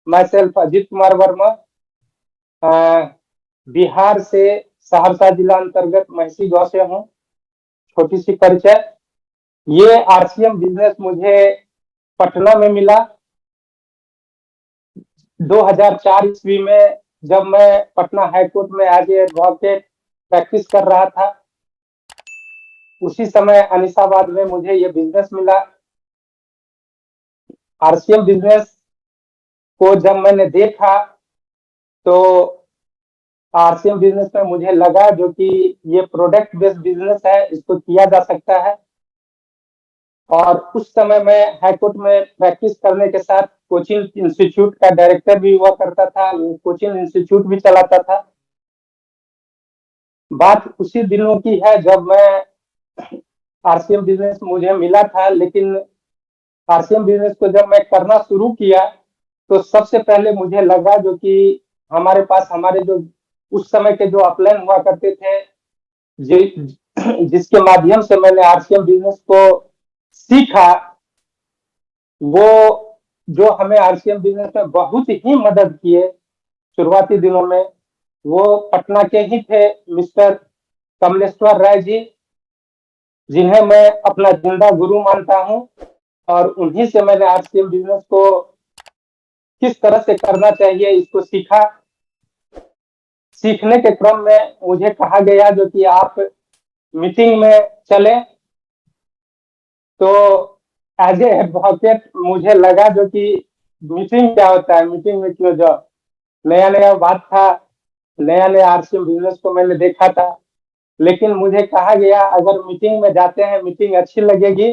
My self Ajit Kumar Verma, Bihar से सहरसा जिला अंतर्गत महसी गांव से हूँ। छोटी सी परिचय। ये आरसीएम बिजनेस मुझे पटना में मिला 2004 ईस्वी में, जब मैं पटना हाईकोर्ट में एज ए एडवोकेट प्रैक्टिस कर रहा था। उसी समय अनिसाबाद में मुझे ये बिजनेस मिला। आरसीएम बिजनेस को जब मैंने देखा तो आरसीएम बिजनेस में मुझे लगा जो कि ये प्रोडक्ट बेस्ड बिजनेस है, इसको किया जा सकता है। और उस समय मैं हाईकोर्ट में प्रैक्टिस करने के साथ कोचिंग इंस्टीट्यूट का डायरेक्टर भी हुआ करता था, कोचिंग इंस्टीट्यूट भी चलाता था। बात उसी दिनों की है जब मैं आरसीएम बिजनेस मुझे मिला था, लेकिन आरसीएम बिजनेस को जब मैं करना शुरू किया तो सबसे पहले मुझे लगा जो कि हमारे पास हमारे जो उस समय के जो अपलाइन हुआ करते थे, जिसके माध्यम से मैंने आरसीएम बिजनेस को सीखा, वो जो हमें आरसीएम बिजनेस में बहुत ही मदद किए शुरुआती दिनों में, वो पटना के ही थे, मिस्टर कमलेश्वर राय जी, जिन्हें मैं अपना जिंदा गुरु मानता हूं। और उन्हीं से मैंने आरसीएम बिजनेस को किस तरह से करना चाहिए इसको सीखा। सीखने के क्रम में मुझे कहा गया जो कि आप मीटिंग में चले, तो एज ए एडवोकेट मुझे लगा जो कि मीटिंग क्या होता है, मीटिंग में क्यों जाओ। नया नया बात था, नया नया आरसीएम बिजनेस को मैंने देखा था। लेकिन मुझे कहा गया अगर मीटिंग में जाते हैं, मीटिंग अच्छी लगेगी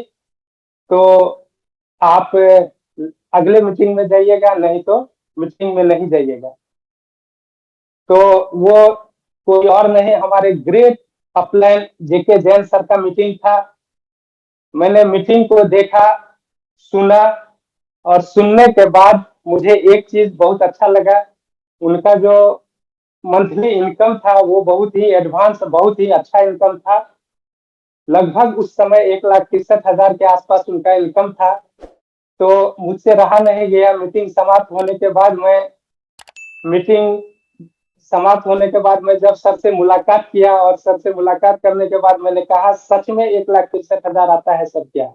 तो आप अगले मीटिंग में जाइएगा, नहीं तो मीटिंग में नहीं जाइएगा। तो वो कोई और नहीं, हमारे ग्रेट अपलाइन जेके जैन सर का मीटिंग था। मैंने मीटिंग को देखा, सुना, और सुनने के बाद मुझे एक चीज बहुत अच्छा लगा। उनका जो मंथली इनकम था वो बहुत ही एडवांस, बहुत ही अच्छा इनकम था। लगभग उस समय 1,63,000 के आसपास उनका इनकम था। तो मुझसे रहा नहीं गया। मीटिंग समाप्त होने के बाद मैं जब सर से मुलाकात किया, और सर से मुलाकात करने के बाद मैंने कहा सच में 1,63,000 आता है सर क्या?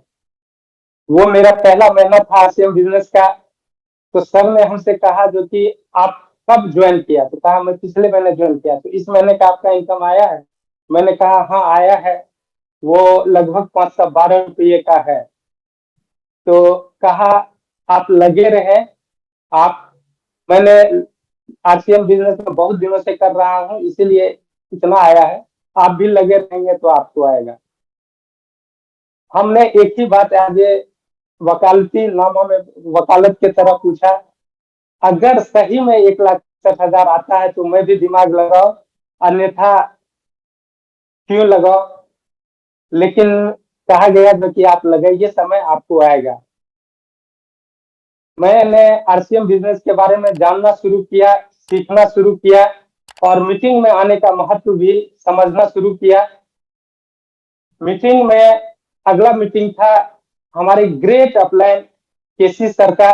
वो मेरा पहला महीना था आरसीएम बिजनेस का। तो सर ने हमसे कहा जो कि आप कब ज्वाइन किया? तो कहा मैं पिछले महीने ज्वाइन किया। तो इस महीने का आपका इनकम आया है? मैंने कहा हाँ आया है, वो लगभग 512 रुपये का है। तो कहा आप लगे रहे, आप मैंने आरसीएम बिजनेस में बहुत दिनों से कर रहा हूँ, इसीलिए इतना आया है, आप भी लगे रहेंगे तो आपको आएगा। हमने एक ही बात एज ए वकालती नामा में वकालत की तरह पूछा, अगर सही में 1,63,000 आता है तो मैं भी दिमाग लगाओ, अन्यथा क्यों लगाओ। लेकिन कहा गया जो कि आप लगाइए, समय आपको आएगा। मैंने आरसीएम बिजनेस के बारे में जानना शुरू किया, सीखना शुरू किया, और मीटिंग में आने का महत्व भी समझना शुरू किया। मीटिंग में अगला मीटिंग था हमारे ग्रेट अपलाइन केसी सर का,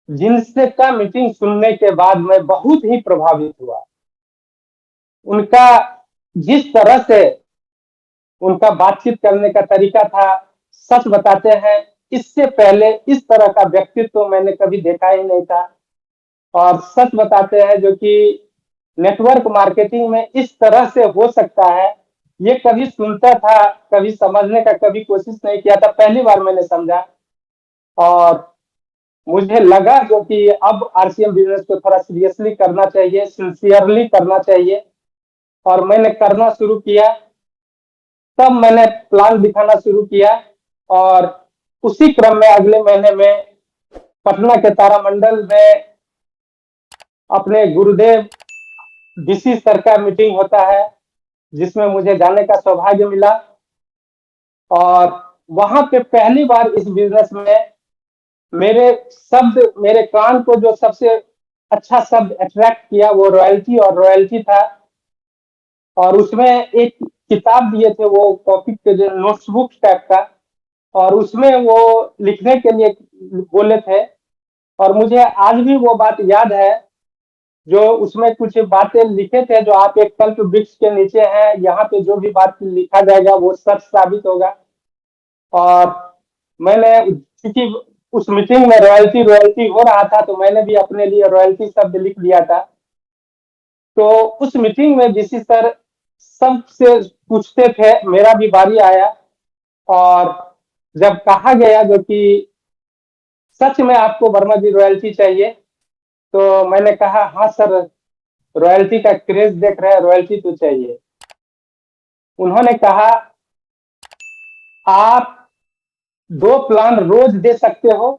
जिनसे का मीटिंग सुनने के बाद मैं बहुत ही प्रभावित हुआ। उनका जिस तरह से उनका बातचीत करने का तरीका था, सच बताते हैं इससे पहले इस तरह का व्यक्तित्व मैंने कभी देखा ही नहीं था। और सच बताते हैं जो कि नेटवर्क मार्केटिंग में इस तरह से हो सकता है, ये कभी सुनता था, कभी समझने का कभी कोशिश नहीं किया था, पहली बार मैंने समझा। और मुझे लगा जो कि अब आरसीएम बिजनेस को थोड़ा सीरियसली करना चाहिए, सिंसियरली करना चाहिए। और मैंने करना शुरू किया। तब मैंने प्लान दिखाना शुरू किया, और उसी क्रम में अगले महीने में पटना के तारामंडल में अपने गुरुदेव डीसी सर का मीटिंग होता है, जिसमें मुझे जाने का सौभाग्य मिला। और वहां पे पहली बार इस बिजनेस में मेरे कान को जो सबसे अच्छा शब्द अट्रैक्ट किया वो रॉयल्टी था। और उसमें एक किताब दिए थे, वो कॉपी के जो नोटबुक टाइप का, और उसमें वो लिखने के लिए बोले थे और मुझे आज भी वो बात याद है, जो उसमें कुछ बातें लिखे थे, जो आप एक कल्प वृक्ष के नीचे हैं, यहाँ पे जो भी बात लिखा जाएगा वो सच साबित होगा। और मैंने, क्योंकि उस मीटिंग में रॉयल्टी रॉयल्टी हो रहा था, तो मैंने भी अपने लिए रॉयल्टी शब्द लिख दिया था। तो उस मीटिंग में डीसी सर सबसे पूछते थे, मेरा भी बारी आया। और जब कहा गया जो कि सच में आपको वर्मा जी रॉयल्टी चाहिए, तो मैंने कहा हाँ सर, रॉयल्टी का क्रेज देख रहे हैं, रॉयल्टी तो चाहिए। उन्होंने कहा आप 2 प्लान रोज दे सकते हो।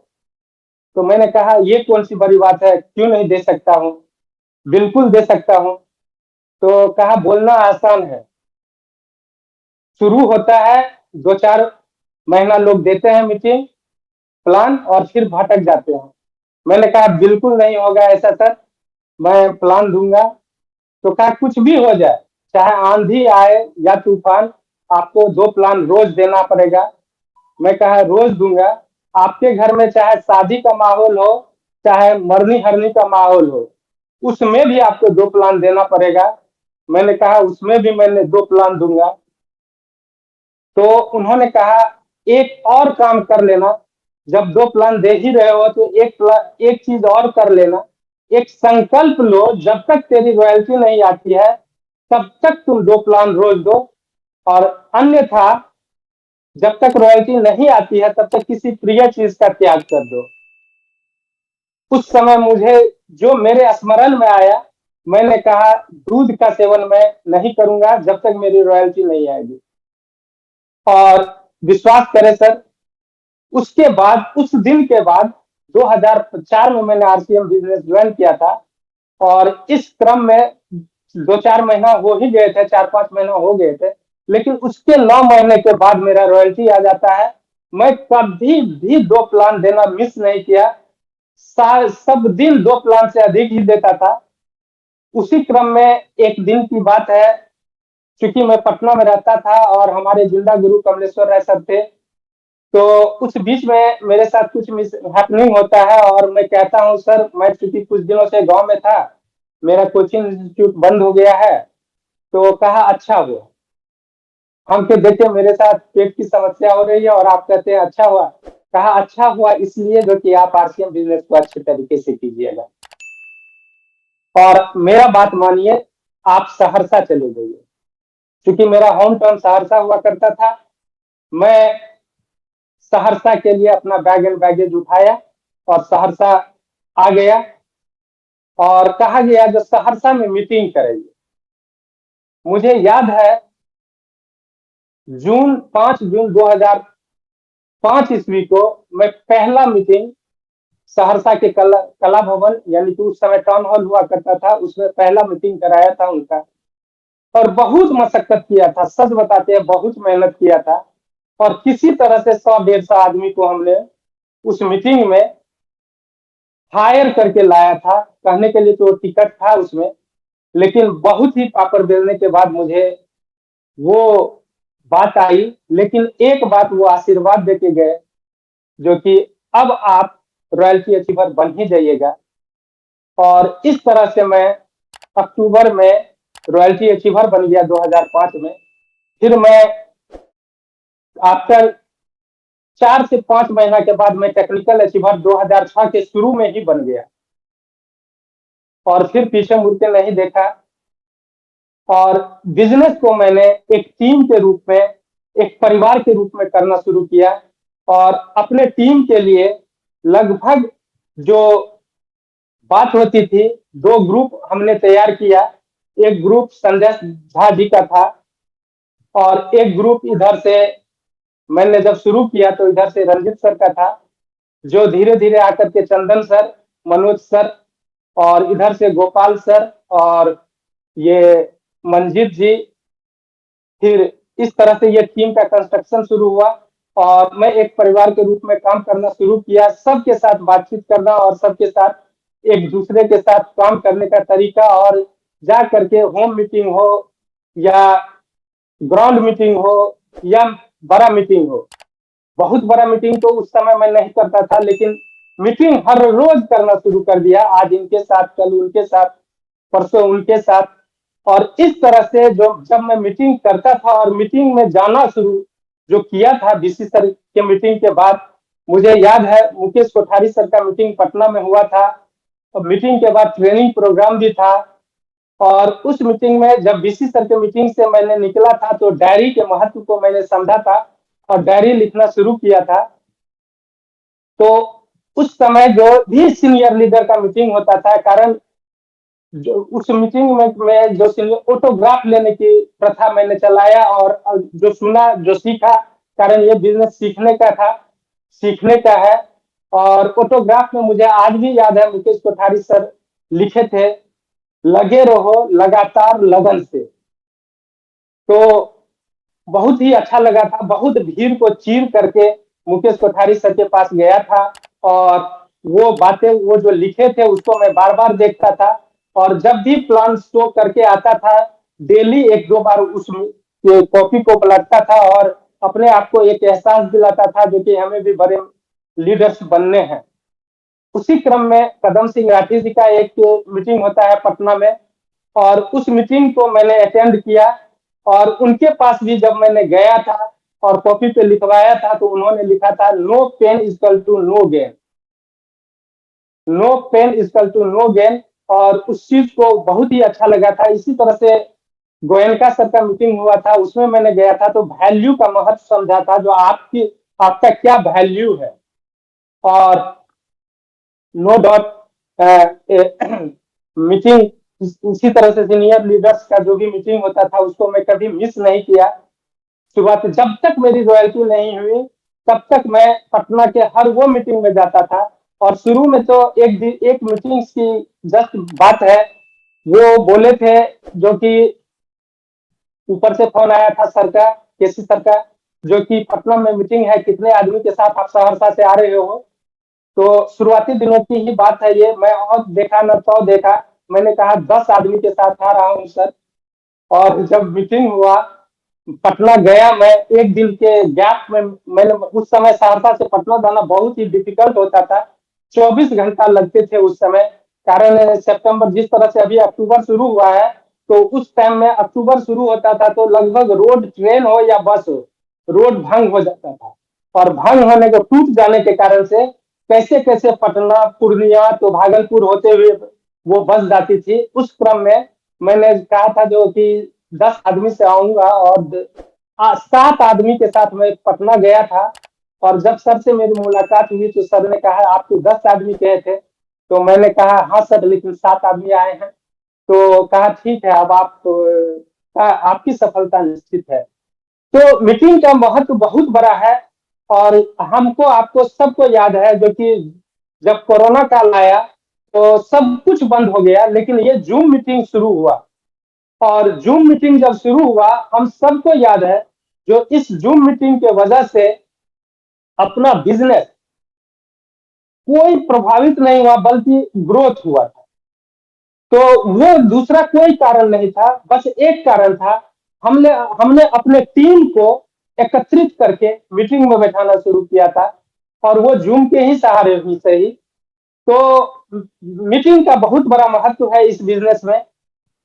तो मैंने कहा ये कौन सी बड़ी बात है, क्यों नहीं दे सकता हूँ, बिल्कुल दे सकता हूँ। तो कहा बोलना आसान है, शुरू होता है, 2-4 महीना लोग देते हैं मीटिंग प्लान और फिर भटक जाते हैं। मैंने कहा बिल्कुल नहीं होगा ऐसा सर, मैं प्लान दूंगा। तो कहा कुछ भी हो जाए, चाहे आंधी आए या तूफान, आपको 2 प्लान रोज देना पड़ेगा। मैं कहा रोज दूंगा। आपके घर में चाहे शादी का माहौल हो, चाहे मरनी हरनी का माहौल हो, उसमें भी आपको 2 प्लान देना पड़ेगा। मैंने कहा उसमें भी मैंने 2 प्लान दूंगा। तो उन्होंने कहा एक और काम कर लेना, जब 2 प्लान दे ही रहे हो तो एक चीज और कर लेना, एक संकल्प लो, जब तक तेरी रॉयल्टी नहीं आती है तब तक तुम 2 प्लान रोज दो, और अन्यथा जब तक रॉयल्टी नहीं आती है तब तक किसी प्रिय चीज का त्याग कर दो। उस समय मुझे जो मेरे स्मरण में आया, मैंने कहा दूध का सेवन मैं नहीं करूंगा जब तक मेरी रॉयल्टी नहीं आएगी। और विश्वास करें सर, उसके बाद, उस दिन के बाद 2004 में मैंने आरसीएम बिजनेस ज्वाइन किया था। और इस क्रम में 2-4 महीना हो ही गए थे, 4-5 महीना हो गए थे, लेकिन उसके 9 महीने के बाद मेरा रॉयल्टी आ जाता है। मैं कभी भी 2 प्लान देना मिस नहीं किया, सब दिन 2 प्लान से अधिक ही देता था। उसी क्रम में एक दिन की बात है, क्योंकि मैं पटना में रहता था और हमारे जिंदा गुरु कमलेश्वर राय सर थे, तो उस बीच में मेरे साथ कुछ मिस हैपनिंग होता है और मैं कहता हूँ सर, मैं चूंकि कुछ दिनों से गांव में था, मेरा कोचिंग इंस्टीट्यूट बंद हो गया है। तो कहा अच्छा हुआ, हम के देखे मेरे साथ पेट की समस्या हो रही है और आप कहते हैं अच्छा हुआ। कहा अच्छा हुआ इसलिए जो कि आप आरसीएम बिजनेस को अच्छे तरीके से कीजिएगा, और मेरा बात मानिए, आप सहरसा चले जाइए। क्योंकि मेरा होम टाउन सहरसा हुआ करता था। मैं सहरसा के लिए अपना बैग एंड बैगेज उठाया और सहरसा आ गया। और कहा गया जो सहरसा में मीटिंग करेंगे। मुझे याद है, 5 जून 2005 ईस्वी को मैं पहला मीटिंग सहरसा के कला भवन, यानी कि उस समय टाउन हॉल हुआ करता था, उसमें पहला मीटिंग कराया था उनका। और बहुत मशक्कत किया था, सच बताते हैं बहुत मेहनत किया था। और किसी तरह से 100-150 आदमी को हमने उस मीटिंग में हायर करके लाया था। कहने के लिए तो टिकट था उसमें, लेकिन बहुत ही पापड़ बेलने के बाद मुझे वो बात आई। लेकिन एक बात वो आशीर्वाद देके गए, जो कि अब आप रॉयल्टी अचीवर बन ही जाइएगा। और इस तरह से मैं अक्टूबर में रॉयल्टी अचीवर बन गया 2005 में। फिर मैं आफ्टर 4 से 5 महीना के बाद मैं टेक्निकल अचीवर 2006 के शुरू में ही बन गया, और फिर पीछे मुड़ के नहीं देखा। और बिजनेस को मैंने एक टीम के रूप में, एक परिवार के रूप में करना शुरू किया। और अपने टीम के लिए लगभग जो बात होती थी, 2 ग्रुप हमने तैयार किया। एक ग्रुप संजय झा जी का था, और एक ग्रुप इधर से, मैंने जब शुरू किया तो इधर से रंजित सर का था, जो धीरे धीरे आकर के चंदन सर, मनोज सर, और इधर से गोपाल सर, और ये मंजीत जी। फिर इस तरह से ये टीम का कंस्ट्रक्शन शुरू हुआ, और मैं एक परिवार के रूप में काम करना शुरू किया। सबके साथ बातचीत करना और सबके साथ एक दूसरे के साथ काम करने का तरीका, और जा करके होम मीटिंग हो या ग्राउंड मीटिंग हो या बड़ा मीटिंग हो। बहुत बड़ा मीटिंग तो उस समय मैं नहीं करता था, लेकिन मीटिंग हर रोज करना शुरू कर दिया, आज इनके साथ, कल उनके साथ, परसों उनके साथ। और इस तरह से जो जब मैं मीटिंग करता था और मीटिंग में जाना शुरू जो किया था बीसी सर के मीटिंग के बाद, मुझे याद है मुकेश कोठारी सर का मीटिंग पटना में हुआ था, और मीटिंग के बाद ट्रेनिंग प्रोग्राम भी था। और उस मीटिंग में जब बीसी सर के मीटिंग से मैंने निकला था तो डायरी के महत्व को मैंने समझा था और डायरी लिखना शुरू किया था। तो उस समय जो भी सीनियर लीडर का मीटिंग होता था, कारण जो उस मीटिंग में जो सीनियर ऑटोग्राफ लेने की प्रथा मैंने चलाया, और जो सुना जो सीखा, कारण ये बिजनेस सीखने का था, सीखने का है। और ऑटोग्राफ में मुझे आज भी याद है मुकेश कोठारी सर लिखे थे, लगे रहो लगातार लगन से। तो बहुत ही अच्छा लगा था, बहुत भीड़ को चीर करके मुकेश कोठारी सर के पास गया था, और वो बातें वो जो लिखे थे उसको मैं बार बार देखता था। और जब भी प्लान शो करके आता था, डेली एक दो बार उस कॉपी को पलटता था और अपने आप को एक एहसास दिलाता था जो कि हमें भी बड़े लीडर्स बनने हैं। उसी क्रम में कदम सिंह राठी जी का एक मीटिंग होता है पटना में, और उस मीटिंग को मैंने अटेंड किया। और उनके पास भी जब मैंने गया था और कॉपी पे लिखवाया था, तो उन्होंने लिखा था no pain equal to no gain, no pain equal to no gain. और उस चीज को बहुत ही अच्छा लगा था। इसी तरह से गोयनका सर का मीटिंग हुआ था, उसमें मैंने गया था तो वैल्यू का महत्व समझा था, जो आपकी आपका क्या वैल्यू है। और नो डाउट मीटिंग इसी तरह से सीनियर लीडर्स का जो भी मीटिंग होता था उसको मैं कभी मिस नहीं किया। शुरुआत जब तक मेरी रॉयल्टी नहीं हुई तब तक मैं पटना के हर वो मीटिंग में जाता था। और शुरू में तो एक मीटिंग की जस्ट बात है, वो बोले थे, जो कि ऊपर से फोन आया था सर का, केसी सर का, जो कि पटना में मीटिंग है, कितने आदमी के साथ आप सहरसा से आ रहे हो। तो शुरुआती दिनों की ही बात है ये, मैं और देखा न तो देखा, मैंने कहा 10 आदमी के साथ आ रहा हूँ सर। और जब मीटिंग हुआ, पटना गया मैं, एक दिन के गैप में मैंने, उस समय सहरसा से पटना जाना बहुत ही डिफिकल्ट होता था, 24 घंटा लगते थे उस समय। कारण सितंबर, जिस तरह से अभी अक्टूबर शुरू हुआ है, तो उस टाइम में अक्टूबर शुरू होता था तो लगभग रोड, ट्रेन हो या बस हो, रोड भंग हो जाता था। और भंग होने को, टूट जाने के कारण से कैसे कैसे पटना, पूर्णिया तो भागलपुर होते हुए वो बस जाती थी। उस क्रम में मैंने कहा था जो कि 10 आदमी से आऊंगा, और 7 आदमी के साथ मैं पटना गया था। और जब सर से मेरी मुलाकात हुई तो सर ने कहा आप तो 10 आदमी कहे थे। तो मैंने कहा हाँ सर, लेकिन 7 आदमी आए हैं। तो कहा ठीक है, अब आप तो, आपकी सफलता निश्चित है। तो मीटिंग का महत्व बहुत बड़ा है। और हमको, आपको सबको याद है जो कि जब कोरोना काल आया तो सब कुछ बंद हो गया, लेकिन ये जूम मीटिंग शुरू हुआ। और जूम मीटिंग जब शुरू हुआ, हम सबको याद है जो इस जूम मीटिंग के वजह से अपना बिजनेस कोई प्रभावित नहीं हुआ, बल्कि ग्रोथ हुआ था। तो वो दूसरा कोई कारण नहीं था, बस एक कारण था, हमने हमने अपने टीम को एकत्रित करके मीटिंग में बैठाना शुरू किया था, और वो जूम के ही सहारे ही से ही। तो मीटिंग का बहुत बड़ा महत्व है इस बिजनेस में।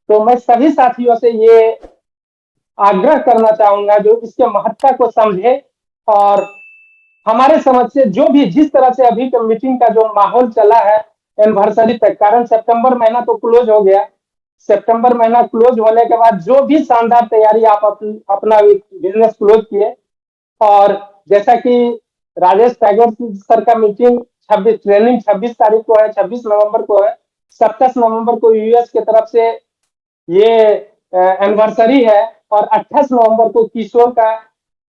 तो मैं सभी साथियों से ये आग्रह करना चाहूंगा जो इसके महत्ता को समझे, और हमारे समझ से जो भी, जिस तरह से अभी का मीटिंग का जो माहौल चला है एनिवर्सरी तक, कारण सितंबर महीना तो क्लोज हो गया। सितंबर महीना क्लोज होने के बाद जो भी शानदार तैयारी आप अपना बिजनेस क्लोज किए। और जैसा कि राजेश टैगोर सर का मीटिंग 26 ट्रेनिंग 26 तारीख को है, 26 नवंबर को है, 27 नवंबर को यूएस की तरफ से ये एनिवर्सरी है, और 28 नवंबर को किशोर का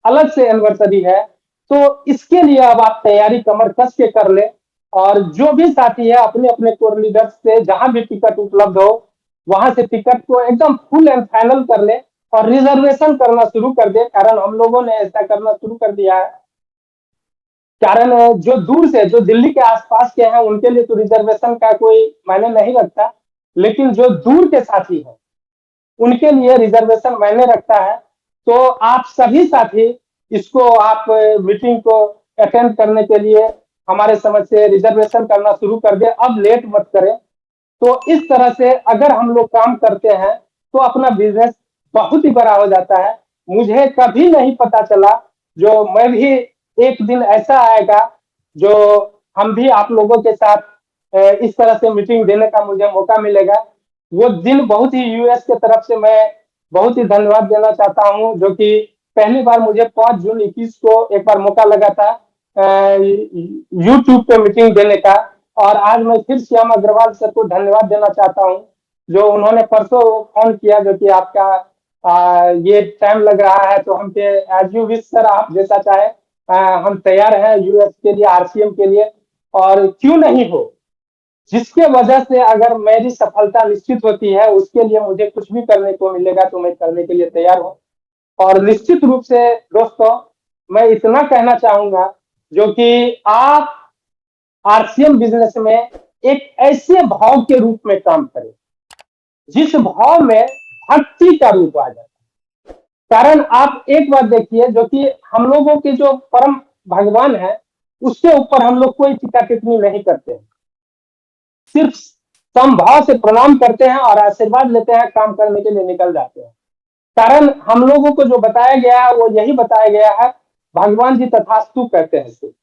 अलग से एनिवर्सरी है। तो इसके लिए अब आप तैयारी कमर कस के कर ले। और जो भी साथी है अपने अपने कोर लीडर्स से जहां भी टिकट उपलब्ध हो, वहां से टिकट को एकदम फुल एंड फाइनल कर ले, और रिजर्वेशन करना शुरू कर दे, कारण हम लोगों ने ऐसा करना शुरू कर दिया है। कारण जो दूर से, जो दिल्ली के आसपास के हैं, उनके लिए तो रिजर्वेशन का कोई मायने नहीं रखता, लेकिन जो दूर के साथी हैं उनके लिए रिजर्वेशन मायने रखता है। तो आप सभी साथी इसको, आप मीटिंग को अटेंड करने के लिए हमारे समझ से रिजर्वेशन करना शुरू कर दे, अब लेट मत करें। तो इस तरह से अगर हम लोग काम करते हैं तो अपना बिजनेस बहुत ही बड़ा हो जाता है। मुझे कभी नहीं पता चला, जो मैं भी एक दिन ऐसा आएगा जो हम भी आप लोगों के साथ इस तरह से मीटिंग देने का मुझे मौका मिलेगा। वो दिन बहुत ही यूएस के तरफ से मैं बहुत ही धन्यवाद देना चाहता हूं, जो कि पहली बार मुझे 5 जून 21 को एक बार मौका लगा था यूट्यूब पे मीटिंग देने का। और आज मैं फिर श्याम अग्रवाल सर को धन्यवाद देना चाहता हूं, जो उन्होंने परसों फोन किया, जो कि आपका ये टाइम लग रहा है तो हम पे एज यू विश सर, आप जैसा चाहे हम तैयार हैं यूएस के लिए, आरसीएम के लिए। और क्यों नहीं हो, जिसके वजह से अगर मेरी सफलता निश्चित होती है उसके लिए मुझे कुछ भी करने को मिलेगा तो मैं करने के लिए तैयार हूँ। और निश्चित रूप से दोस्तों, मैं इतना कहना चाहूंगा, जो कि आप आरसीएम बिजनेस में एक ऐसे भाव के रूप में काम करें जिस भाव में भक्ति का रूप आ जाए। कारण आप एक बात देखिए, जो कि हम लोगों के जो परम भगवान है उसके ऊपर हम लोग कोई टीका टिप्पणी नहीं करते हैं, सिर्फ समभाव से प्रणाम करते हैं और आशीर्वाद लेते हैं, काम करने के लिए निकल जाते हैं। कारण हम लोगों को जो बताया गया है वो यही बताया गया है, भगवान जी तथास्तु कहते हैं सिर्फ।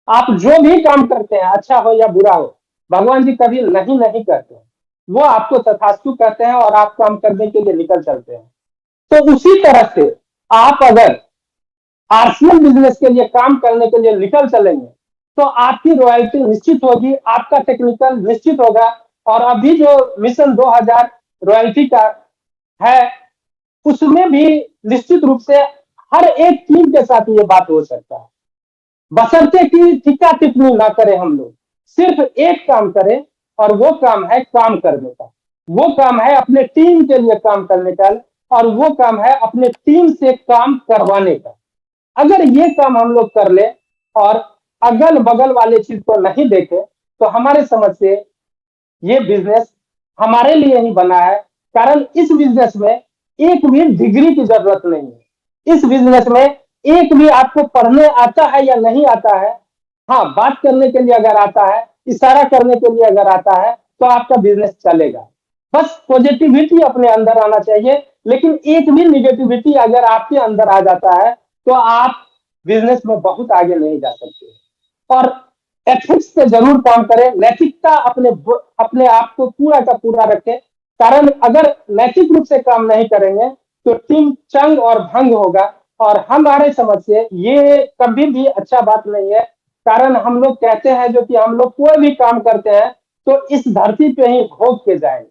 आप जो भी काम करते हैं, अच्छा हो या बुरा हो, भगवान जी कभी नहीं नहीं कहते हैं, वो आपको तथास्तु कहते हैं और आप काम करने के लिए निकल चलते हैं। तो उसी तरह से आप अगर आरसीएम बिजनेस के लिए काम करने के लिए निकल चलेंगे तो आपकी रॉयल्टी निश्चित होगी, आपका टेक्निकल निश्चित होगा। और अभी जो मिशन 2000 रॉयल्टी का है उसमें भी निश्चित रूप से हर एक टीम के साथ ये बात हो सकता है, बशर्ते कि टीका टिप्पणी ना करें। हम लोग सिर्फ एक काम करें और वो काम है काम करने का, वो काम है अपने टीम के लिए काम करने का, और वो काम है अपने टीम से काम करवाने का। अगर ये काम हम लोग कर ले और अगल बगल वाले चीज को नहीं देखे तो हमारे समझ से ये बिजनेस हमारे लिए ही बना है। कारण इस बिजनेस में एक भी डिग्री की जरूरत नहीं है। इस बिजनेस में एक भी आपको पढ़ने आता है या नहीं आता है, हाँ बात करने के लिए अगर आता है, इशारा करने के लिए अगर आता है तो आपका बिजनेस चलेगा। बस पॉजिटिविटी अपने अंदर आना चाहिए, लेकिन एक भी निगेटिविटी अगर आपके अंदर आ जाता है तो आप बिजनेस में बहुत आगे नहीं जा सकते। और एथिक्स पे जरूर काम करें, नैतिकता अपने आप को पूरा का पूरा रखें। कारण अगर नैतिक रूप से काम नहीं करेंगे तो टीम चंग और भंग होगा, और हमारे समझ से ये कभी भी अच्छा बात नहीं है। कारण हम लोग कहते हैं, जो कि हम लोग कोई भी काम करते हैं तो इस धरती पे ही भोग के जाएंगे।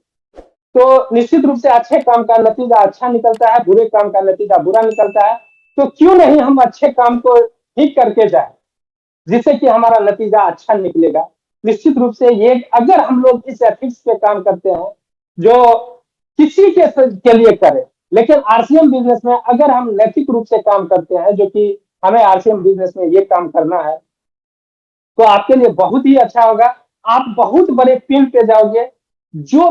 तो निश्चित रूप से अच्छे काम का नतीजा अच्छा निकलता है, बुरे काम का नतीजा बुरा निकलता है। तो क्यों नहीं हम अच्छे काम को ही करके जाए, जिससे कि हमारा नतीजा अच्छा निकलेगा। निश्चित रूप से ये अगर हम लोग इस एथिक्स पे काम करते हैं, जो किसी के लिए करें, लेकिन आरसीएम बिजनेस में अगर हम नैतिक रूप से काम करते हैं, जो कि हमें आरसीएम बिजनेस में ये काम करना है, तो आपके लिए बहुत ही अच्छा होगा। आप बहुत बड़े फील्ड पे जाओगे। जो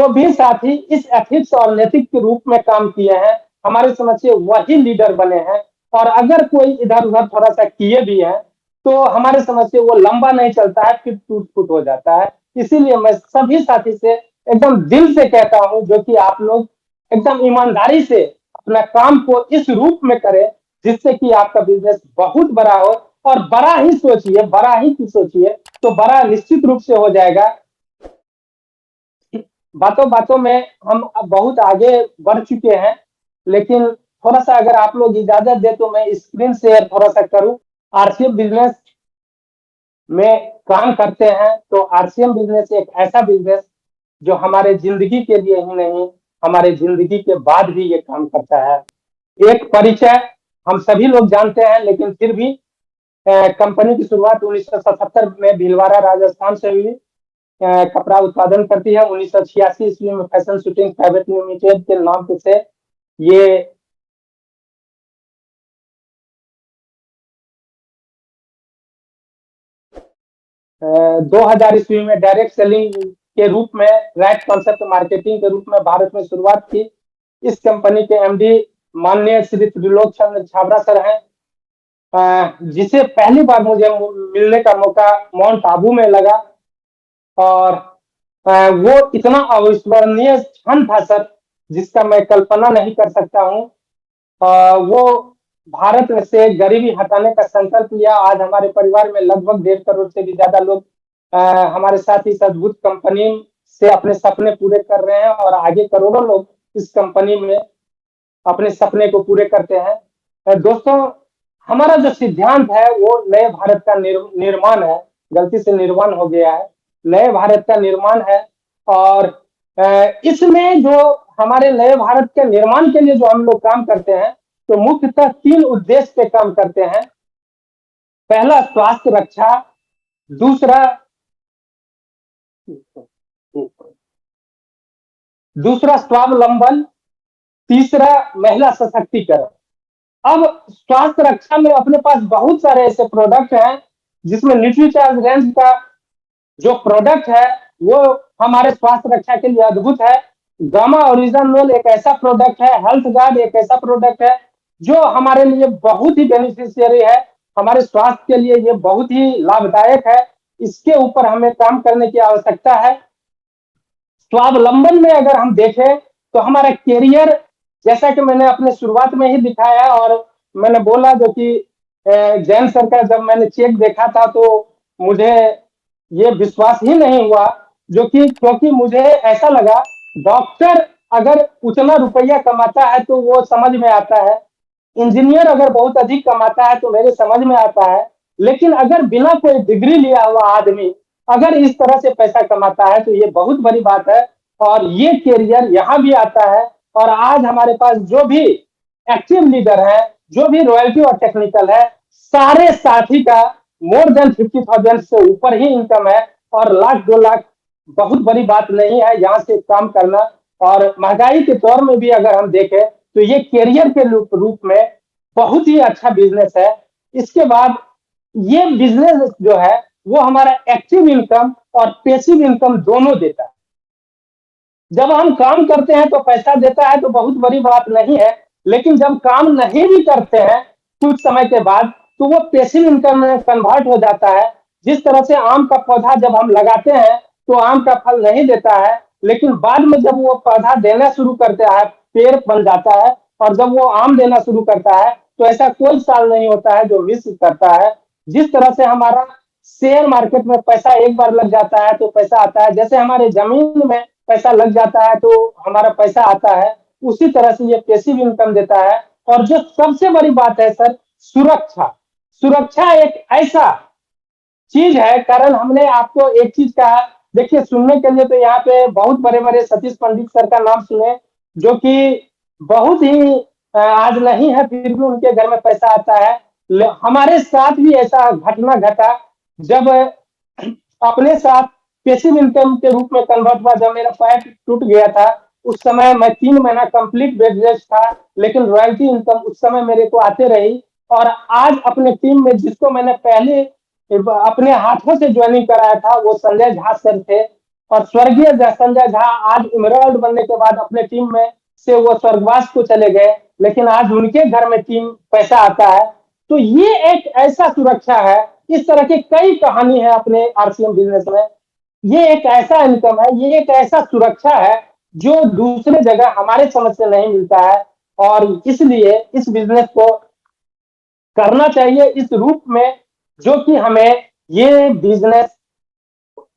भी साथी इस एथिक्स और नैतिक के रूप में काम किए हैं, हमारे समझ से वही लीडर बने हैं। और अगर कोई इधर उधर थोड़ा सा किए भी हैं तो हमारे समझ से वो लंबा नहीं चलता है, फिर टूट फूट हो जाता है। इसीलिए मैं सभी साथी से एकदम दिल से कहता हूं, जो कि आप लोग एकदम ईमानदारी से अपना काम को इस रूप में करें जिससे कि आपका बिजनेस बहुत बड़ा हो। और बड़ा ही सोचिए, बड़ा ही सोचिए तो बड़ा निश्चित रूप से हो जाएगा। बातों बातों में हम अब बहुत आगे बढ़ चुके हैं, लेकिन थोड़ा सा अगर आप लोग इजाजत दे तो मैं स्क्रीन शेयर थोड़ा सा करूं। आरसीएम बिजनेस में काम करते हैं तो आरसीएम बिजनेस एक ऐसा बिजनेस जो हमारे जिंदगी के लिए ही नहीं, हमारे जिंदगी के बाद भी ये काम करता है। एक परिचय हम सभी लोग जानते हैं, लेकिन फिर भी कंपनी की शुरुआत 1977 में भीलवाड़ा राजस्थान से हुई। कपड़ा उत्पादन करती है। 1986 ईस्वी में फैशन शूटिंग प्राइवेट लिमिटेड के नाम से ये 2000 ईस्वी में डायरेक्ट सेलिंग के रूप में, राइट कॉन्सेप्ट मार्केटिंग के रूप में भारत में शुरुआत की। इस कंपनी के एमडी माननीय श्री त्रिलोक चंद्र छाबड़ा सर हैं। जिसे पहली बार मुझे मिलने का मौका माउंट आबू में लगा। और वो इतना अविस्मरणीय क्षण था सर, जिसका मैं कल्पना नहीं कर सकता हूँ। वो भारत में से गरीबी हटाने का संकल्प लिया। आज हमारे परिवार में लगभग 1.5 करोड़ से भी ज्यादा लोग हमारे साथ इस अद्भुत कंपनी से अपने सपने पूरे कर रहे हैं, और आगे करोड़ों लोग इस कंपनी में अपने सपने को पूरे करते हैं। दोस्तों, हमारा जो सिद्धांत है वो नए भारत का निर्माण है। गलती से निर्माण हो गया है, नए भारत का निर्माण है। और इसमें जो हमारे नए भारत के निर्माण के लिए जो हम लोग काम करते हैं, तो मुख्यतः 3 उद्देश्य पे काम करते हैं। पहला स्वास्थ्य रक्षा, दूसरा दूसरा स्वावलंबन, तीसरा महिला सशक्तिकरण। अब स्वास्थ्य रक्षा में अपने पास बहुत सारे ऐसे प्रोडक्ट हैं, जिसमें न्यूट्रीचार्ज रेंज का जो प्रोडक्ट है वो हमारे स्वास्थ्य रक्षा के लिए अद्भुत है। गामा ओरिजिनल एक ऐसा प्रोडक्ट है, हेल्थ गार्ड एक ऐसा प्रोडक्ट है जो हमारे लिए बहुत ही बेनिफिशियरी है, हमारे स्वास्थ्य के लिए ये बहुत ही लाभदायक है। इसके ऊपर हमें काम करने की आवश्यकता है। स्वावलंबन में अगर हम देखें तो हमारा कैरियर, जैसा कि मैंने अपने शुरुआत में ही दिखाया और मैंने बोला, जो कि जैन सर का जब मैंने चेक देखा था तो मुझे ये विश्वास ही नहीं हुआ, जो कि क्योंकि मुझे ऐसा लगा डॉक्टर अगर उतना रुपया कमाता है तो वो समझ में आता है, इंजीनियर अगर बहुत अधिक कमाता है तो मेरे समझ में आता है, लेकिन अगर बिना कोई डिग्री लिया हुआ आदमी अगर इस तरह से पैसा कमाता है तो ये बहुत बड़ी बात है। और ये कैरियर यहाँ भी आता है। और आज हमारे पास जो भी एक्टिव लीडर है, जो भी रॉयल्टी और टेक्निकल है, सारे साथी का मोर देन 50,000 से ऊपर ही इनकम है। और 1,00,000-2,00,000 बहुत बड़ी बात नहीं है यहाँ से काम करना। और महंगाई के दौर में भी अगर हम देखें तो ये कैरियर के रूप में बहुत ही अच्छा बिजनेस है। इसके बाद ये बिजनेस जो है वो हमारा एक्टिव इनकम और पैसिव इनकम दोनों देता है। जब हम काम करते हैं तो पैसा देता है तो बहुत बड़ी बात नहीं है, लेकिन जब काम नहीं भी करते हैं कुछ समय के बाद तो वो पैसिव इनकम में कन्वर्ट हो जाता है। जिस तरह से आम का पौधा जब हम लगाते हैं तो आम का फल नहीं देता है, लेकिन बाद में जब वो पौधा देना शुरू करता है, पेड़ बन जाता है, और जब वो आम देना शुरू करता है तो ऐसा कोई साल नहीं होता है जो मिस करता है। जिस तरह से हमारा शेयर मार्केट में पैसा एक बार लग जाता है तो पैसा आता है, जैसे हमारे जमीन में पैसा लग जाता है तो हमारा पैसा आता है, उसी तरह से ये पैसिव इनकम देता है। और जो सबसे बड़ी बात है सर, सुरक्षा। सुरक्षा एक ऐसा चीज है, कारण हमने आपको एक चीज कहा, देखिए सुनने के लिए तो यहाँ पे बहुत बड़े बड़े सतीश पंडित सर का नाम सुने, जो कि बहुत ही आज नहीं है फिर भी उनके घर में पैसा आता है। हमारे साथ भी ऐसा घटना घटा, जब अपने साथ पैसिव इनकम के रूप में कन्वर्ट हुआ। जब मेरा पैर टूट गया था उस समय मैं 3 महीना कंप्लीट बेड रेस्ट था, लेकिन रॉयल्टी इनकम उस समय मेरे को आते रही। और आज अपने टीम में जिसको मैंने पहले अपने हाथों से ज्वाइनिंग कराया था वो संजय झा सर थे, और स्वर्गीय संजय झा आज इमराल्ड बनने के बाद अपने टीम में से वो स्वर्गवास को चले गए, लेकिन आज उनके घर में टीम पैसा आता है। तो ये एक ऐसा सुरक्षा है। इस तरह की कई कहानी है अपने आरसीएम बिजनेस में। ये एक ऐसा इनकम है, ये एक ऐसा सुरक्षा है जो दूसरे जगह हमारे समझ से नहीं मिलता है। और इसलिए इस बिजनेस को करना चाहिए इस रूप में, जो कि हमें ये बिजनेस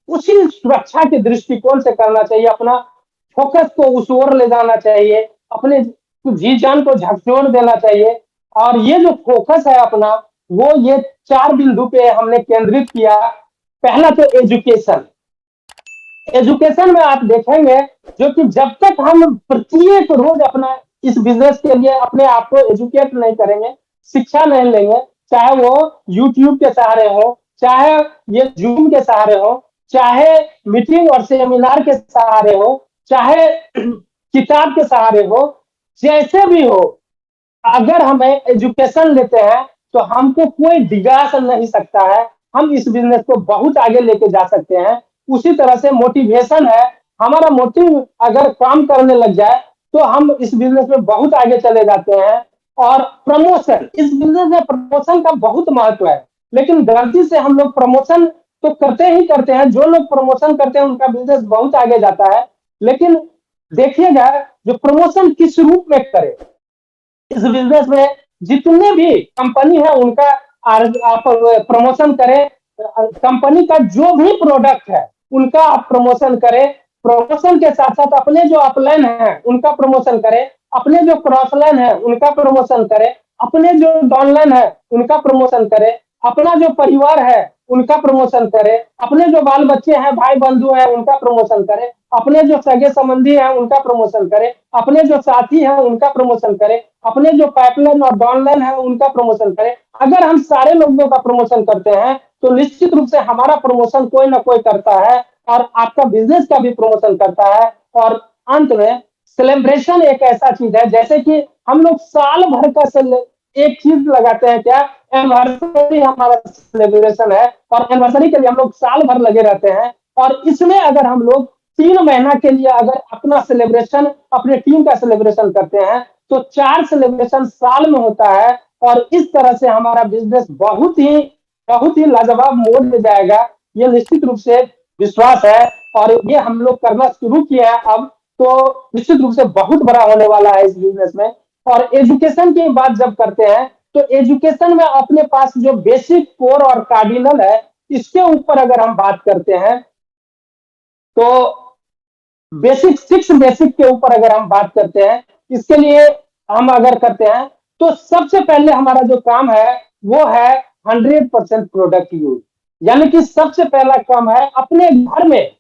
उसी सुरक्षा के दृष्टिकोण से करना चाहिए। अपना फोकस को उस ओर ले जाना चाहिए, अपने जी जान को झकझोर देना चाहिए। और ये जो फोकस है अपना, वो ये 4 बिंदु पे हमने केंद्रित किया। पहला तो एजुकेशन। एजुकेशन में आप देखेंगे जो कि जब तक हम प्रत्येक रोज अपना इस बिजनेस के लिए अपने आप को एजुकेट नहीं करेंगे, शिक्षा नहीं लेंगे, चाहे वो यूट्यूब के सहारे हो, चाहे ये जूम के सहारे हो, चाहे मीटिंग और सेमिनार के सहारे हो, चाहे किताब के सहारे हो, जैसे भी हो, अगर हमें एजुकेशन लेते हैं तो हमको कोई डिगा नहीं सकता है। हम इस बिजनेस को बहुत आगे लेके जा सकते हैं। उसी तरह से मोटिवेशन है, हमारा मोटिव अगर काम करने लग जाए तो हम इस बिजनेस में बहुत आगे चले जाते हैं। और प्रमोशन, इस बिजनेस में प्रमोशन का बहुत महत्व है। लेकिन गलती से हम लोग प्रमोशन तो करते ही करते हैं, जो लोग प्रमोशन करते हैं उनका बिजनेस बहुत आगे जाता है। लेकिन देखिएगा, जो प्रमोशन किस रूप में करे, इस बिजनेस में जितने भी कंपनी है उनका आप प्रमोशन करें। कंपनी का जो भी प्रोडक्ट है उनका आप प्रमोशन करें। प्रमोशन के साथ साथ अपने जो अपलाइन है उनका प्रमोशन करें, अपने जो क्रॉस लाइन है उनका प्रमोशन करें, अपने जो डाउनलाइन है उनका प्रमोशन करें, अपना जो परिवार है उनका प्रमोशन करें, अपने जो बाल बच्चे हैं, भाई बंधु हैं, उनका प्रमोशन करें, अपने जो सगे संबंधी हैं उनका प्रमोशन करें, अपने जो साथी हैं उनका प्रमोशन करें, अपने जो पाइपलाइन और डाउनलाइन है उनका प्रमोशन करें। अगर हम सारे लोगों का प्रमोशन करते हैं तो निश्चित रूप से हमारा प्रमोशन कोई ना कोई करता है और आपका बिजनेस का भी प्रमोशन करता है। और अंत में सेलिब्रेशन एक ऐसा चीज है, जैसे कि हम लोग साल भर का एक चीज लगाते हैं, क्या, एनिवर्सरी हमारा सेलिब्रेशन है। और एनिवर्सरी के लिए हम लोग साल भर लगे रहते हैं। और इसमें अगर हम लोग 3 महीना के लिए अगर अपना सेलिब्रेशन, अपने टीम का सेलिब्रेशन करते हैं तो 4 सेलिब्रेशन साल में होता है। और इस तरह से हमारा बिजनेस बहुत ही लाजवाब मोड में जाएगा, ये निश्चित रूप से विश्वास है। और ये हम लोग करना शुरू किए हैं अब, तो निश्चित रूप से बहुत बड़ा होने वाला है इस बिजनेस में। और एजुकेशन की बात जब करते हैं तो एजुकेशन में अपने पास जो बेसिक, कोर और कार्डिनल है, इसके ऊपर अगर हम बात करते हैं तो बेसिक, 6 बेसिक के ऊपर अगर हम बात करते हैं, इसके लिए हम अगर करते हैं तो सबसे पहले हमारा जो काम है वो है 100% प्रोडक्ट यूज। यानी कि सबसे पहला काम है अपने घर में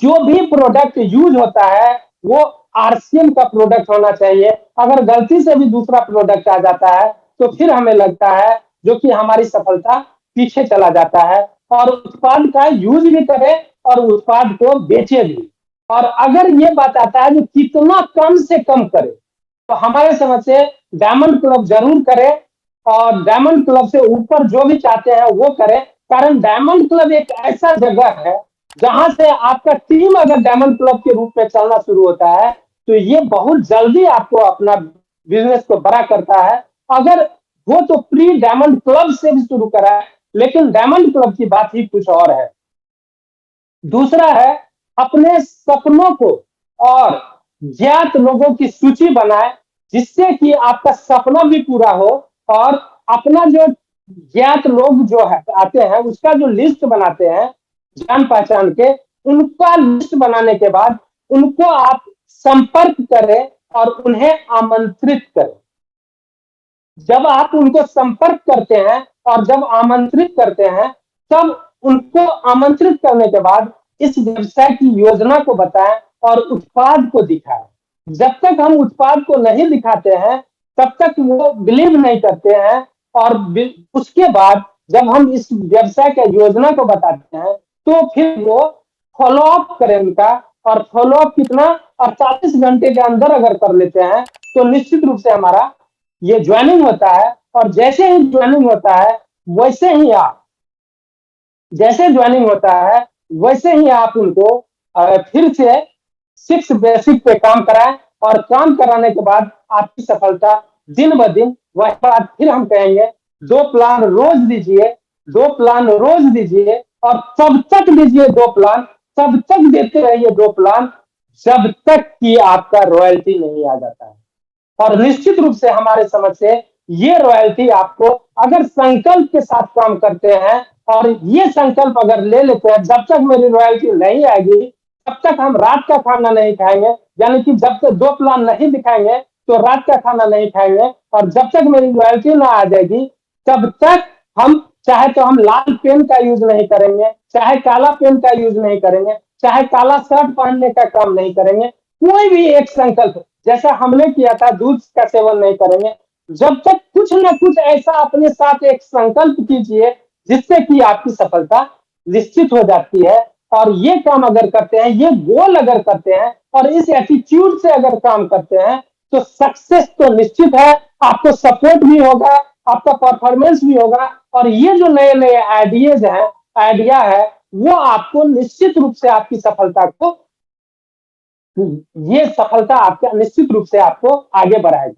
जो भी प्रोडक्ट यूज होता है वो आरसीएम का प्रोडक्ट होना चाहिए। अगर गलती से भी दूसरा प्रोडक्ट आ जाता है तो फिर हमें लगता है जो कि हमारी सफलता पीछे चला जाता है। और उत्पाद का यूज भी करें और उत्पाद को बेचे भी। और अगर ये बात आता है जो कितना कम से कम करे, तो हमारे समझ से डायमंड क्लब जरूर करें। और डायमंड क्लब से ऊपर जो भी चाहते हैं वो करें। कारण डायमंड क्लब एक ऐसा जगह है जहां से आपका टीम अगर डायमंड क्लब के रूप में चलना शुरू होता है तो ये बहुत जल्दी आपको अपना बिजनेस को बड़ा करता है। अगर वो तो प्री डायमंड क्लब से भी शुरू करा है, लेकिन डायमंड क्लब की बात ही कुछ और है। दूसरा है अपने सपनों को और ज्ञात लोगों की सूची बनाए, जिससे कि आपका सपना भी पूरा हो। और अपना जो ज्ञात लोग जो है आते हैं उसका जो लिस्ट बनाते हैं जान पहचान के, उनका लिस्ट बनाने के बाद उनको आप संपर्क करें और उन्हें आमंत्रित करें। जब आप उनको संपर्क करते हैं और जब आमंत्रित करते हैं, तब उनको आमंत्रित करने के बाद इस व्यवसाय की योजना को बताएं और उत्पाद को दिखाएं। जब तक हम उत्पाद को नहीं दिखाते हैं तब तक वो बिलीव नहीं करते हैं। और उसके बाद जब हम इस व्यवसाय के योजना को बताते हैं तो फिर वो फॉलो अप करें उनका। और फॉलो अप कितना, 48 घंटे के अंदर अगर कर लेते हैं तो निश्चित रूप से हमारा ये ज्वाइनिंग होता है। और जैसे ही ज्वाइनिंग होता है वैसे ही आप जैसे ज्वाइनिंग होता है वैसे ही आप उनको फिर से 6 बेसिक पे काम कराएं। और काम कराने के बाद आपकी सफलता दिन ब दिन, वह बात फिर हम कहेंगे, 2 प्लान रोज दीजिए, 2 प्लान रोज दीजिए। और तब तक दीजिए 2 प्लान, तब तक देते रहिए 2 प्लान, जब तक कि आपका रॉयल्टी नहीं आ जाता है। और निश्चित रूप से हमारे समझ से ये रॉयल्टी आपको, अगर संकल्प के साथ काम करते हैं और ये संकल्प अगर ले लेते हैं, जब तक मेरी रॉयल्टी नहीं आएगी तब तक हम रात का खाना नहीं खाएंगे। यानी कि जब तक 2 प्लान नहीं दिखाएंगे तो रात का खाना नहीं खाएंगे। और जब तक मेरी रॉयल्टी ना आ जाएगी तब तक हम, चाहे तो हम लाल पेन का यूज नहीं करेंगे, चाहे काला पेन का यूज नहीं करेंगे, चाहे काला शर्ट पहनने का काम नहीं करेंगे। कोई भी एक संकल्प, जैसा हमने किया था दूध का सेवन नहीं करेंगे, जब तक कुछ ना कुछ ऐसा अपने साथ एक संकल्प कीजिए जिससे कि आपकी सफलता निश्चित हो जाती है। और ये काम अगर करते हैं, ये गोल अगर करते हैं और इस एटीट्यूड से अगर काम करते हैं तो सक्सेस तो निश्चित है। आपको सपोर्ट भी होगा, आपका परफॉर्मेंस भी होगा। और ये जो नए नए आइडिया है वो आपको निश्चित रूप से आपकी सफलता को, ये सफलता आपका निश्चित रूप से आपको आगे बढ़ाएगी।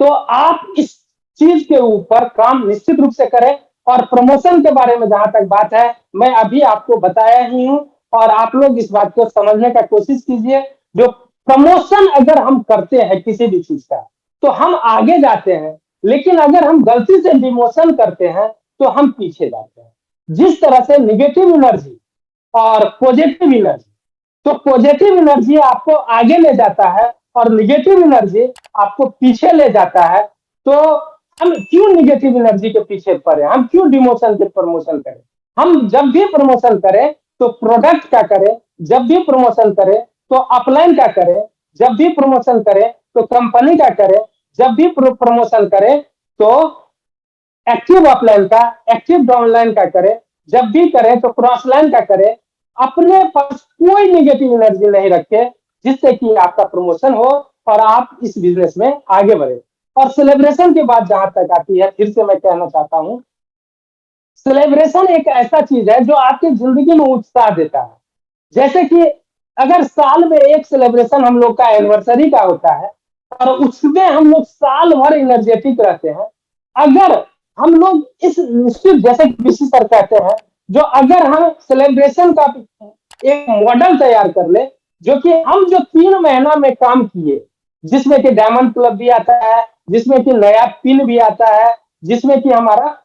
तो आप इस चीज के ऊपर काम निश्चित रूप से करें। और प्रमोशन के बारे में जहां तक बात है, मैं अभी आपको बताया ही हूं, और आप लोग इस बात को समझने का कोशिश कीजिए। जो प्रमोशन अगर हम करते हैं किसी भी चीज का, तो हम आगे जाते हैं, लेकिन अगर हम गलती से डिमोशन करते हैं तो हम पीछे जाते हैं। जिस तरह से निगेटिव एनर्जी और पॉजिटिव एनर्जी, तो पॉजिटिव एनर्जी आपको आगे ले जाता है और निगेटिव एनर्जी आपको पीछे ले जाता है। तो हम क्यों निगेटिव एनर्जी के पीछे पड़े, हम क्यों डिमोशन के प्रमोशन करें। हम जब भी प्रमोशन करें तो प्रोडक्ट का करें, जब भी प्रमोशन करें तो अपलाइन का करें, जब भी प्रमोशन करें तो कंपनी का करें, जब भी प्रमोशन करें तो एक्टिव अपलाइन का, एक्टिव डाउनलाइन का करें, जब भी करें तो क्रॉस लाइन का करें। अपने पास कोई निगेटिव एनर्जी नहीं रखे, जिससे कि आपका प्रमोशन हो और आप इस बिजनेस में आगे बढ़े। और सेलिब्रेशन की बात जहां तक आती है, फिर से मैं कहना चाहता हूं, सेलिब्रेशन एक ऐसा चीज है जो आपकी जिंदगी में उत्साह देता है। जैसे कि अगर साल में एक सेलिब्रेशन हम लोग का एनिवर्सरी का होता है, और उसमें हम लोग साल भर एनर्जेटिक रहते हैं। अगर हम लोग इस निश्चित, जैसे किसी सर कहते हैं, जो अगर हम सेलिब्रेशन का एक मॉडल तैयार कर ले, जो कि हम जो 3 महीना में काम किए, जिसमें कि डायमंड क्लब भी आता है, जिसमें कि नया पिन भी आता है, जिसमें कि हमारा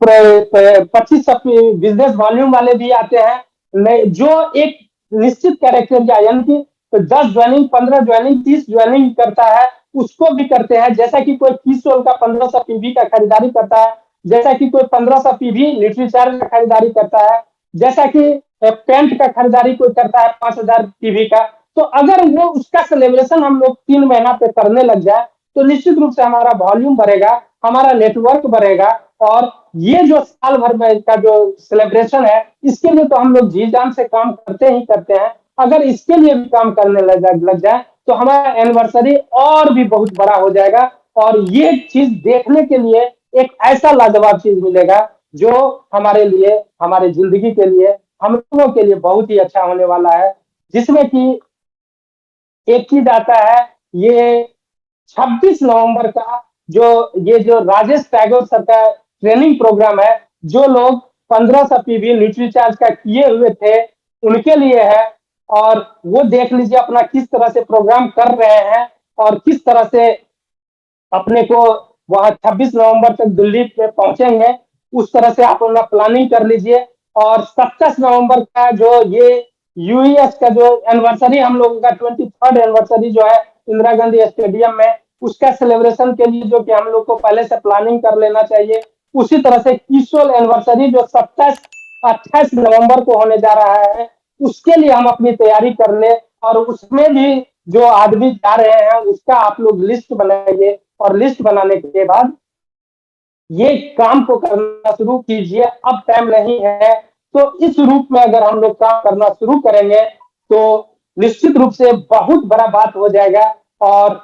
25 बिजनेस वॉल्यूम वाले भी आते हैं, जो एक निश्चित कैरेक्टर का, यानी कि तो 10 ज्वाइनिंग, 15 ज्वाइनिंग, 30 ज्वाइनिंग करता है, उसको भी करते हैं। जैसा कि कोई 30 सोल का 1500 पीवी का खरीदारी करता है, जैसा कि कोई 1500 पीवी लिटरेचर का खरीदारी करता है, जैसा कि पेंट का खरीदारी कोई करता है 5000 पीवी का। तो अगर वो उसका सेलिब्रेशन हम लोग 3 महीना पे करने लग जाए, तो निश्चित रूप से हमारा वॉल्यूम बढ़ेगा, हमारा नेटवर्क बढ़ेगा। और ये जो साल भर में का जो सेलिब्रेशन है, इसके लिए तो हम लोग जी जान से काम करते ही करते हैं। अगर इसके लिए भी काम करने लग जाए तो हमारा एनिवर्सरी और भी बहुत बड़ा हो जाएगा। और ये चीज देखने के लिए एक ऐसा लाजवाब चीज मिलेगा, जो हमारे लिए, हमारे जिंदगी के लिए, हम लोगों के लिए बहुत ही अच्छा होने वाला है। जिसमें कि एक चीज आता है, ये 26 नवंबर का जो राजेश टैगोर सर का ट्रेनिंग प्रोग्राम है, जो लोग 1500 पीवी न्यूट्री चार्ज का किए हुए थे, उनके लिए है। और वो देख लीजिए अपना किस तरह से प्रोग्राम कर रहे हैं, और किस तरह से अपने को वहां 26 नवंबर तक दिल्ली पे पहुंचेंगे, उस तरह से आप अपना प्लानिंग कर लीजिए। और 27 नवंबर का जो ये यूएस का जो एनिवर्सरी हम लोगों का 23rd एनिवर्सरी जो है इंदिरा गांधी स्टेडियम में, उसका सेलिब्रेशन के लिए जो कि हम लोग को पहले से प्लानिंग कर लेना चाहिए। उसी तरह से किशोर एनिवर्सरी जो 27-28 नवंबर को होने जा रहा है, उसके लिए हम अपनी तैयारी कर ले। और उसमें भी जो आदमी जा रहे हैं उसका आप लोग लिस्ट बनाइए, और लिस्ट बनाने के बाद ये काम को करना शुरू कीजिए। अब टाइम नहीं है, तो इस रूप में अगर हम लोग काम करना शुरू करेंगे तो निश्चित रूप से बहुत बड़ा बात हो जाएगा। और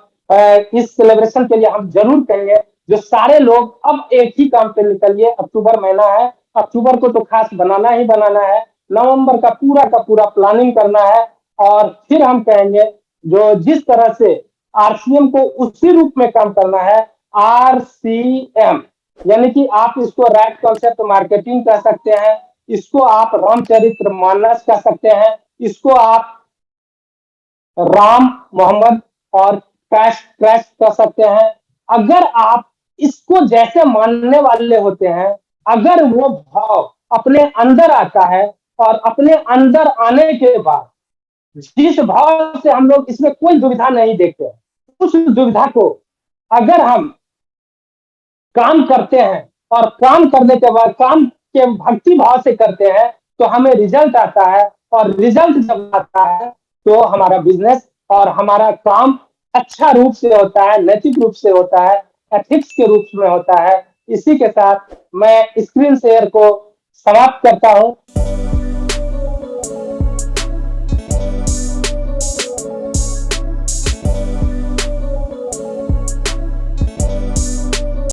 इस सेलिब्रेशन के लिए हम जरूर करेंगे। जो सारे लोग अब एक ही काम पे निकलिए, अक्टूबर महीना है, अक्टूबर को तो खास बनाना ही बनाना है, नवंबर का पूरा प्लानिंग करना है। और फिर हम कहेंगे, जो जिस तरह से आरसीएम को उसी रूप में काम करना है, आरसीएम, यानी कि आप इसको राइट कॉन्सेप्ट मार्केटिंग कह सकते हैं, इसको आप रामचरित्र मानस कह सकते हैं, इसको आप राम मोहम्मद और क्रैश क्रैश कह सकते हैं। अगर आप इसको जैसे मानने वाले होते हैं, अगर वो भाव अपने अंदर आता है, और अपने अंदर आने के बाद जिस भाव से हम लोग इसमें कोई दुविधा नहीं देखते, उस दुविधा को अगर हम काम करते हैं, और काम करने के बाद काम के भक्ति भाव से करते हैं, तो हमें रिजल्ट आता है। और रिजल्ट जब आता है तो हमारा बिजनेस और हमारा काम अच्छा रूप से होता है, नैतिक रूप से होता है, एथिक्स के रूप में होता है। इसी के साथ मैं स्क्रीन शेयर को समाप्त करता हूं।